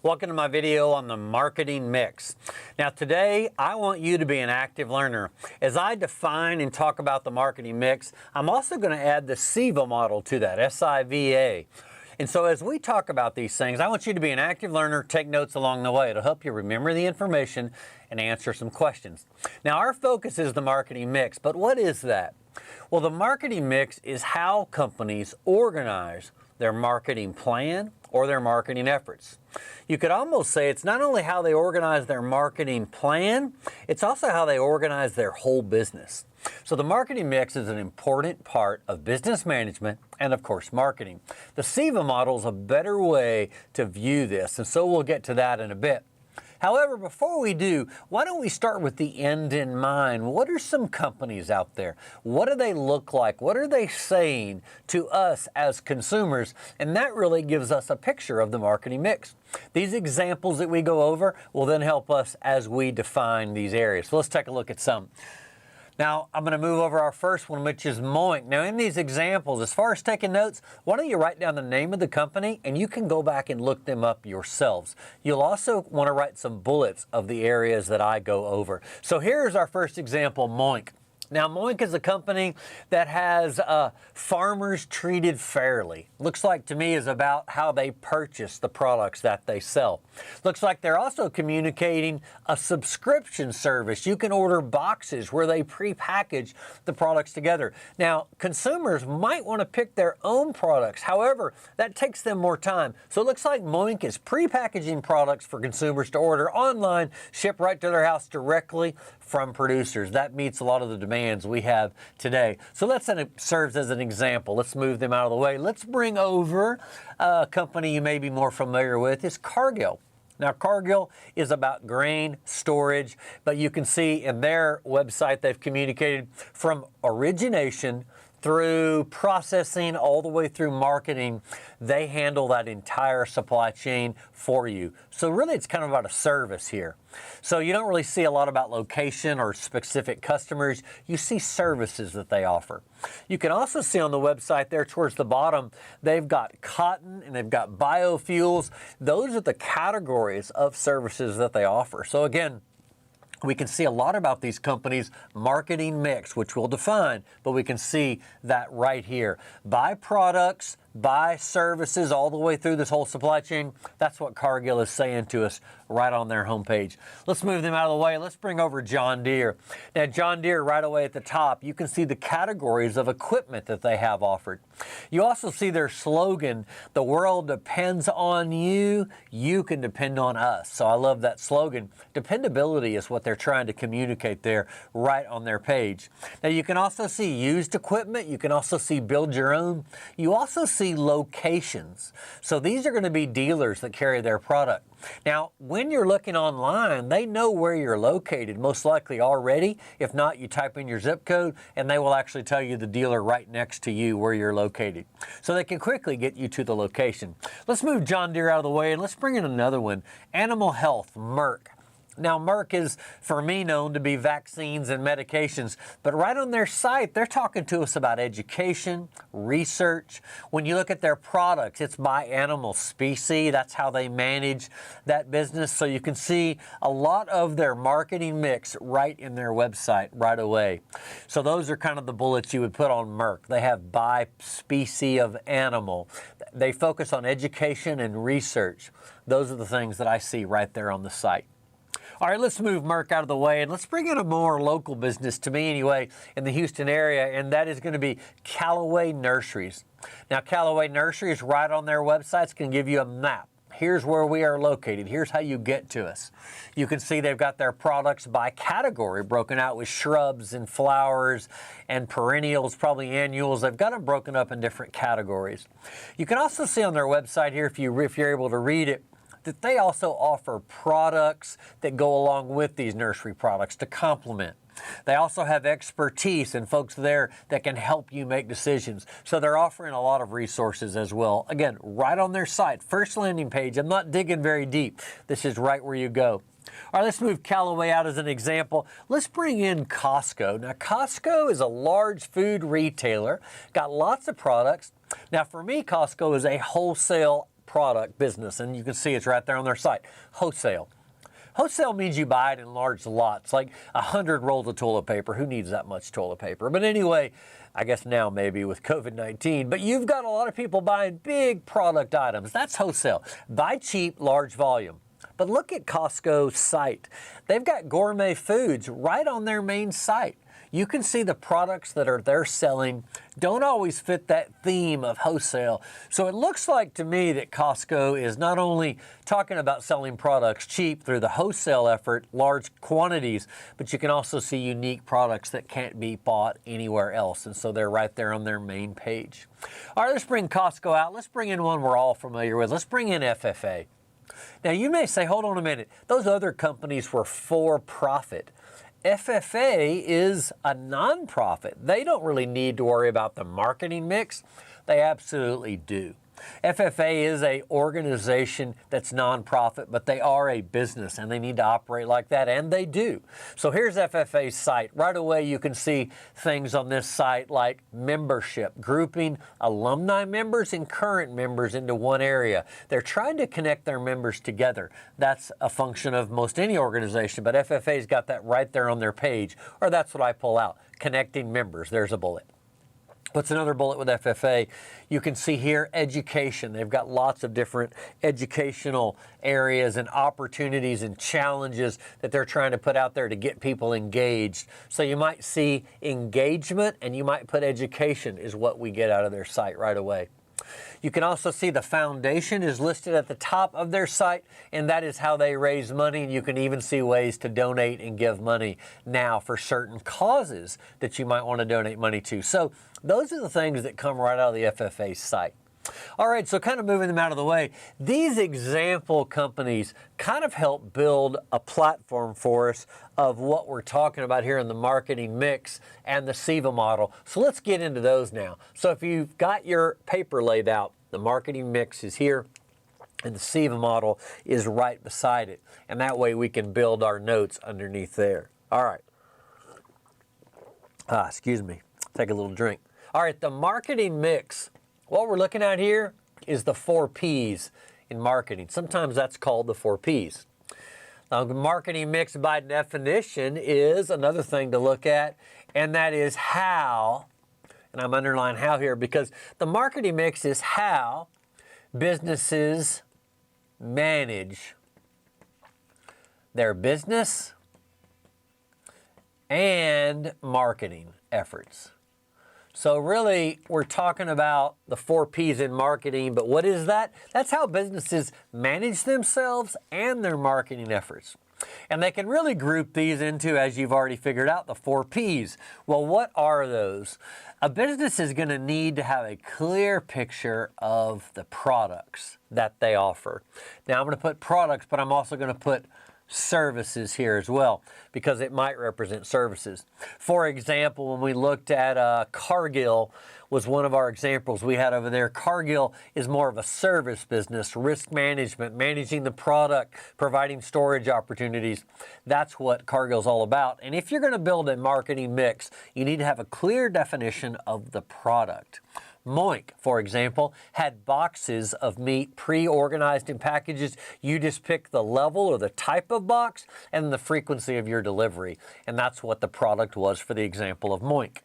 Welcome to my video on the marketing mix. Now today, I want you to be an active learner. As I define and talk about the marketing mix, I'm also going to add the SIVA model to that, SIVA. And so as we talk about these things, I want you to be an active learner, take notes along the way. It'll help you remember the information and answer some questions. Now our focus is the marketing mix, but what is that? Well, the marketing mix is how companies organize their marketing plan or their marketing efforts. You could almost say it's not only how they organize their marketing plan, it's also how they organize their whole business. So the marketing mix is an important part of business management and, of course, marketing. The SIVA model is a better way to view this, and so we'll get to that in a bit. However, before we do, why don't we start with the end in mind? What are some companies out there? What do they look like? What are they saying to us as consumers? And that really gives us a picture of the marketing mix. These examples that we go over will then help us as we define these areas. So let's take a look at some. Now, I'm going to move over our first one, which is Moink. Now, in these examples, as far as taking notes, why don't you write down the name of the company, and you can go back and look them up yourselves. You'll also want to write some bullets of the areas that I go over. So here's our first example, Moink. Now, Moink is a company that has farmers treated fairly. Looks like to me is about how they purchase the products that they sell. Looks like they're also communicating a subscription service. You can order boxes where they pre-package the products together. Now, consumers might want to pick their own products. However, that takes them more time. So it looks like Moink is pre-packaging products for consumers to order online, ship right to their house directly from producers. That meets a lot of the demands we have today. So that serves as an example. Let's move them out of the way. Let's bring over a company you may be more familiar with. It's Cargill. Now, Cargill is about grain storage, but you can see in their website they've communicated from origination through processing all the way through marketing. They handle that entire supply chain for you. So really it's kind of about a service here. So you don't really see a lot about location or specific customers. You see services that they offer. You can also see on the website there towards the bottom, they've got cotton and they've got biofuels. Those are the categories of services that they offer. So again, we can see a lot about these companies' marketing mix, which we'll define, but we can see that right here. Buy products, buy services all the way through this whole supply chain. That's what Cargill is saying to us right on their homepage. Let's move them out of the way. Let's bring over John Deere. Now, John Deere right away at the top, you can see the categories of equipment that they have offered. You also see their slogan, "The world depends on you, you can depend on us." So I love that slogan. Dependability is what they're trying to communicate there right on their page. Now, you can also see used equipment. You can also see build your own. You also see locations. So these are going to be dealers that carry their product. Now, when you're looking online, they know where you're located, most likely already. If not, you type in your zip code, and they will actually tell you the dealer right next to you where you're located. So they can quickly get you to the location. Let's move John Deere out of the way, and let's bring in another one. Animal Health, Merck. Now, Merck is, for me, known to be vaccines and medications, but right on their site, they're talking to us about education, research. When you look at their products, it's by animal species. That's how they manage that business. So you can see a lot of their marketing mix right in their website right away. So those are kind of the bullets you would put on Merck. They have by species of animal. They focus on education and research. Those are the things that I see right there on the site. All right, let's move Merck out of the way, and let's bring in a more local business, to me anyway, in the Houston area, and that is going to be Callaway Nurseries. Now, Callaway Nurseries, right on their websites, can give you a map. Here's where we are located. Here's how you get to us. You can see they've got their products by category broken out with shrubs and flowers and perennials, probably annuals. They've got them broken up in different categories. You can also see on their website here, if you're able to read it, that they also offer products that go along with these nursery products to complement. They also have expertise and folks there that can help you make decisions. So they're offering a lot of resources as well. Again, right on their site, first landing page. I'm not digging very deep. This is right where you go. All right, let's move Callaway out as an example. Let's bring in Costco. Now, Costco is a large food retailer, got lots of products. Now, for me, Costco is a wholesale product business, and you can see it's right there on their site, wholesale. Wholesale means you buy it in large lots, like 100 rolls of toilet paper. Who needs that much toilet paper? But anyway, I guess now maybe with COVID-19, but you've got a lot of people buying big product items. That's wholesale. Buy cheap, large volume. But look at Costco's site. They've got gourmet foods right on their main site. You can see the products that they're selling don't always fit that theme of wholesale. So it looks like to me that Costco is not only talking about selling products cheap through the wholesale effort, large quantities, but you can also see unique products that can't be bought anywhere else. And so they're right there on their main page. All right, let's bring Costco out. Let's bring in one we're all familiar with. Let's bring in FFA. Now you may say, hold on a minute, those other companies were for profit. FFA is a nonprofit. They don't really need to worry about the marketing mix. They absolutely do. FFA is an organization that's nonprofit, but they are a business and they need to operate like that, and they do. So here's FFA's site. Right away you can see things on this site like membership, grouping alumni members and current members into one area. They're trying to connect their members together. That's a function of most any organization, but FFA's got that right there on their page, or that's what I pull out, connecting members. There's a bullet. What's another bullet with FFA? You can see here education. They've got lots of different educational areas and opportunities and challenges that they're trying to put out there to get people engaged. So you might see engagement and you might put education is what we get out of their site right away. You can also see the foundation is listed at the top of their site, and that is how they raise money. And you can even see ways to donate and give money now for certain causes that you might want to donate money to. So those are the things that come right out of the FFA site. All right, so kind of moving them out of the way, these example companies kind of help build a platform for us of what we're talking about here in the marketing mix and the SIVA model. So let's get into those now. So if you've got your paper laid out, the marketing mix is here and the SIVA model is right beside it. And that way we can build our notes underneath there. All right. Excuse me. Take a little drink. All right, the marketing mix. What we're looking at here is the 4 Ps in marketing. Sometimes that's called the 4 Ps. Now, the marketing mix by definition is another thing to look at, and that is how, and I'm underlining how here because the marketing mix is how businesses manage their business and marketing efforts. So really, we're talking about the 4 Ps in marketing, but what is that? That's how businesses manage themselves and their marketing efforts. And they can really group these into, as you've already figured out, the 4 Ps. Well, what are those? A business is going to need to have a clear picture of the products that they offer. Now, I'm going to put products, but I'm also going to put services here as well because it might represent services. For example, when we looked at Cargill was one of our examples we had over there. Cargill is more of a service business, risk management, managing the product, providing storage opportunities. That's what Cargill's all about. And if you're going to build a marketing mix, you need to have a clear definition of the product. Moink, for example, had boxes of meat pre-organized in packages. You just pick the level or the type of box and the frequency of your delivery. And that's what the product was for the example of Moink.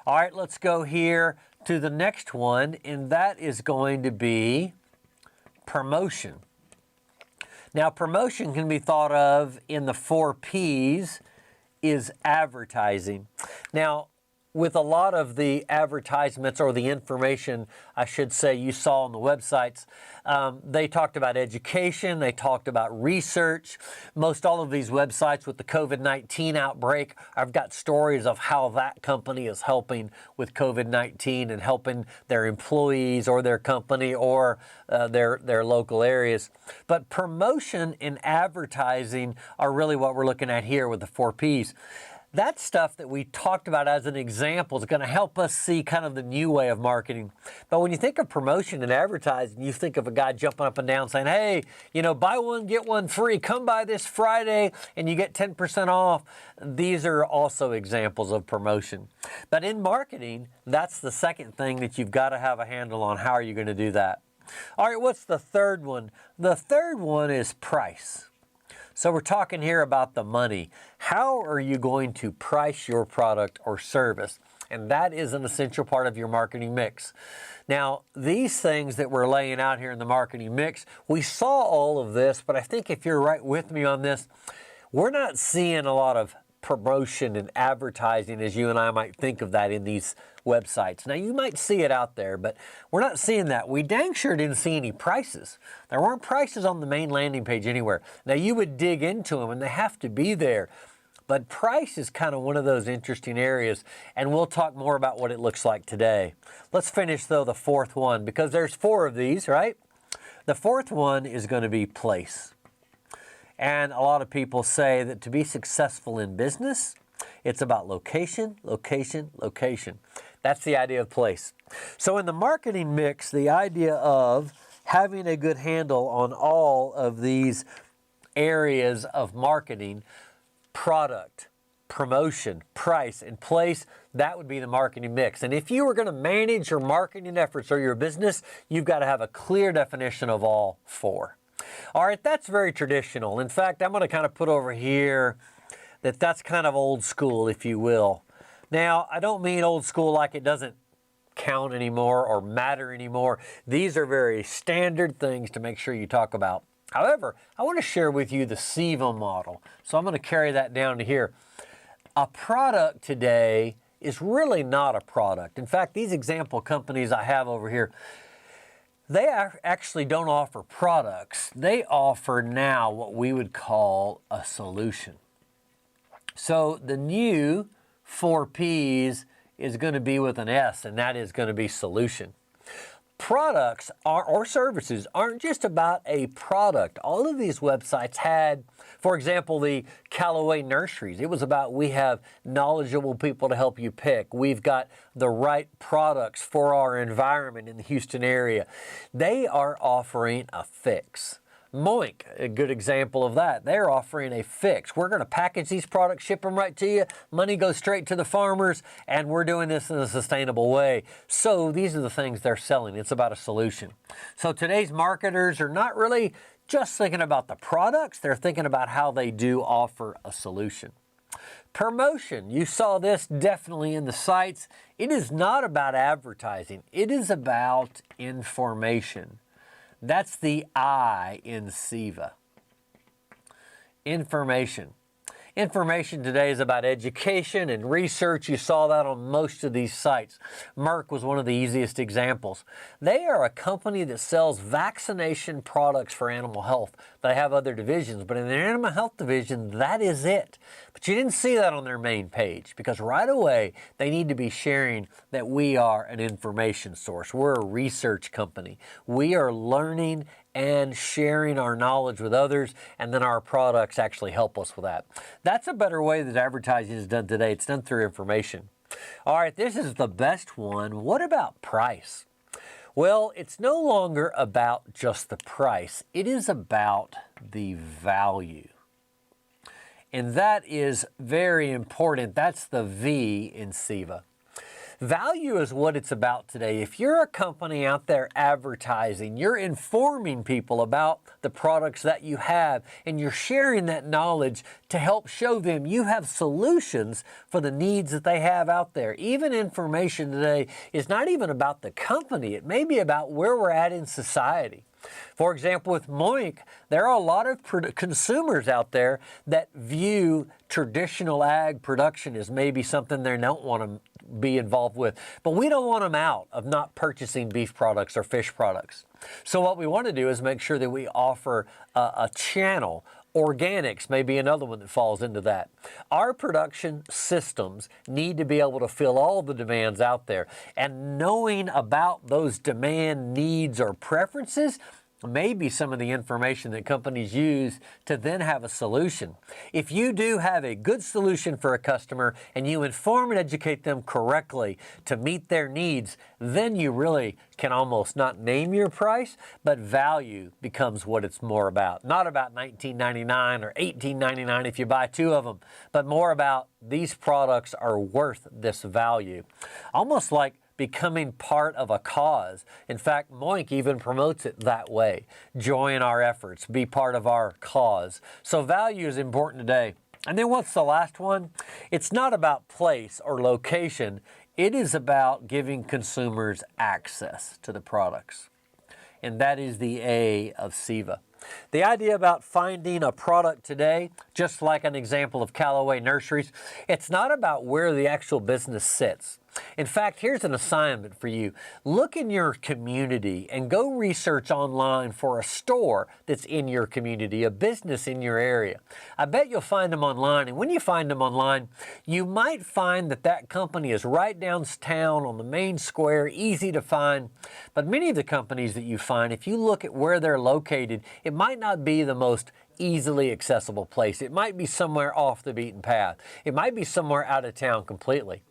All right, let's go here to the next one, and that is going to be promotion. Now, promotion can be thought of in the 4 Ps is advertising. Now, with a lot of the advertisements or the information, I should say, you saw on the websites, they talked about education, they talked about research. Most all of these websites with the COVID-19 outbreak, I've got stories of how that company is helping with COVID-19 and helping their employees or their company or their local areas. But promotion and advertising are really what we're looking at here with the 4 Ps. That stuff that we talked about as an example is going to help us see kind of the new way of marketing. But when you think of promotion and advertising, you think of a guy jumping up and down saying, hey, buy one, get one free. Come by this Friday and you get 10% off. These are also examples of promotion. But in marketing, that's the second thing that you've got to have a handle on. How are you going to do that? All right, what's the third one? The third one is price. So we're talking here about the money. How are you going to price your product or service? And that is an essential part of your marketing mix. Now, these things that we're laying out here in the marketing mix, we saw all of this, but I think if you're right with me on this, we're not seeing a lot of promotion and advertising as you and I might think of that in these websites. Now, you might see it out there, but we're not seeing that. We dang sure didn't see any prices. There weren't prices on the main landing page anywhere. Now, you would dig into them, and they have to be there. But price is kind of one of those interesting areas, and we'll talk more about what it looks like today. Let's finish, though, the fourth one, because there's 4 of these, right? The fourth one is going to be place. And a lot of people say that to be successful in business, it's about location, location, location. That's the idea of place. So in the marketing mix, the idea of having a good handle on all of these areas of marketing, product, promotion, price, and place, that would be the marketing mix. And if you were going to manage your marketing efforts or your business, you've got to have a clear definition of all 4. All right, that's very traditional. In fact, I'm going to kind of put over here that that's kind of old school, if you will. Now, I don't mean old school like it doesn't count anymore or matter anymore. These are very standard things to make sure you talk about. However, I want to share with you the SIVA model. So I'm going to carry that down to here. A product today is really not a product. In fact, these example companies I have over here, they actually don't offer products. They offer now what we would call a solution. So the new 4 Ps is going to be with an S, and that is going to be solution. Products or services aren't just about a product. All of these websites had, for example, the Callaway Nurseries. It was about we have knowledgeable people to help you pick. We've got the right products for our environment in the Houston area. They are offering a fix. Moink, a good example of that. They're offering a fix. We're going to package these products, ship them right to you. Money goes straight to the farmers, and we're doing this in a sustainable way. So these are the things they're selling. It's about a solution. So today's marketers are not really just thinking about the products. They're thinking about how they do offer a solution. Promotion. You saw this definitely in the sites. It is not about advertising. It is about information. That's the I in SIVA. Information. Information today is about education and research. You saw that on most of these sites. Merck was one of the easiest examples. They are a company that sells vaccination products for animal health. They have other divisions, but in their animal health division, that is it. But you didn't see that on their main page because right away, they need to be sharing that we are an information source. We're a research company. We are learning and sharing our knowledge with others, and then our products actually help us with that. That's a better way that advertising is done today. It's done through information. All right, this is the best one. What about price? Well, it's no longer about just the price. It is about the value. And that is very important. That's the V in SIVA. Value is what it's about today. If you're a company out there advertising, you're informing people about the products that you have, and you're sharing that knowledge to help show them you have solutions for the needs that they have out there. Even information today is not even about the company. It may be about where we're at in society. For example, with Moink, there are a lot of consumers out there that view traditional ag production as maybe something they don't want to be involved with. But we don't want them out of not purchasing beef products or fish products. So what we want to do is make sure that we offer a channel. Organics may be another one that falls into that. Our production systems need to be able to fill all the demands out there. And knowing about those demand needs or preferences may be some of the information that companies use to then have a solution. If you do have a good solution for a customer and you inform and educate them correctly to meet their needs, then you really can almost not name your price, but value becomes what it's more about. Not about $19.99 or $18.99 if you buy 2 of them, but more about these products are worth this value. Almost like becoming part of a cause. In fact, Moink even promotes it that way. Join our efforts, be part of our cause. So value is important today. And then what's the last one? It's not about place or location. It is about giving consumers access to the products. And that is the A of SIVA. The idea about finding a product today, just like an example of Callaway Nurseries, it's not about where the actual business sits. In fact, here's an assignment for you. Look in your community and go research online for a store that's in your community, a business in your area. I bet you'll find them online, and when you find them online, you might find that that company is right downtown on the main square, easy to find. But many of the companies that you find, if you look at where they're located, it might not be the most easily accessible place. It might be somewhere off the beaten path. It might be somewhere out of town completely.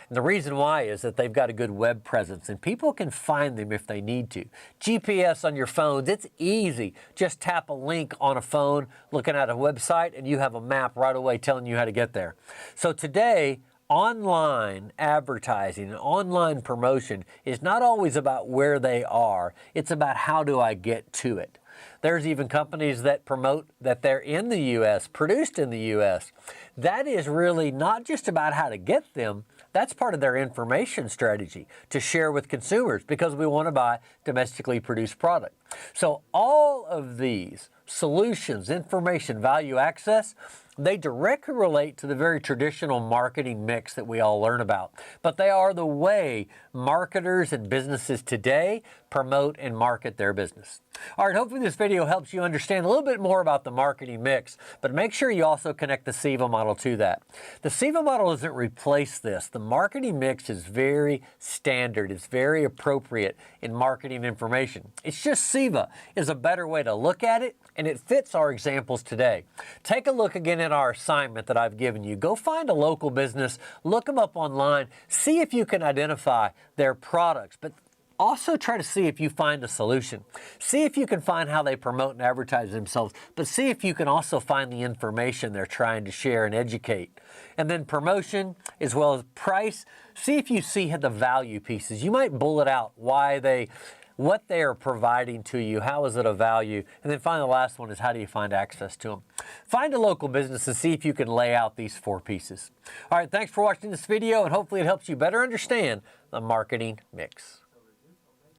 And the reason why is that they've got a good web presence and people can find them if they need to. GPS on your phones, it's easy. Just tap a link on a phone looking at a website and you have a map right away telling you how to get there. So today, online advertising and online promotion is not always about where they are. It's about how do I get to it. There's even companies that promote that they're in the U.S., produced in the U.S. That is really not just about how to get them. That's part of their information strategy to share with consumers because we want to buy domestically produced product. So all of these solutions, information, value, access, they directly relate to the very traditional marketing mix that we all learn about. But they are the way marketers and businesses today promote and market their business. All right, hopefully this video helps you understand a little bit more about the marketing mix, but make sure you also connect the SIVA model to that. The SIVA model doesn't replace this. The marketing mix is very standard. It's very appropriate in marketing information. It's just SIVA is a better way to look at it, and it fits our examples today. Take a look again at our assignment that I've given you. Go find a local business, look them up online, see if you can identify their products, but also try to see if you find a solution. See if you can find how they promote and advertise themselves, but see if you can also find the information they're trying to share and educate. And then promotion as well as price. See if you see the value pieces. You might bullet out what they are providing to you, how is it a value, and then finally the last one is how do you find access to them. Find a local business and see if you can lay out these 4 pieces. All right, thanks for watching this video, and hopefully it helps you better understand the marketing mix.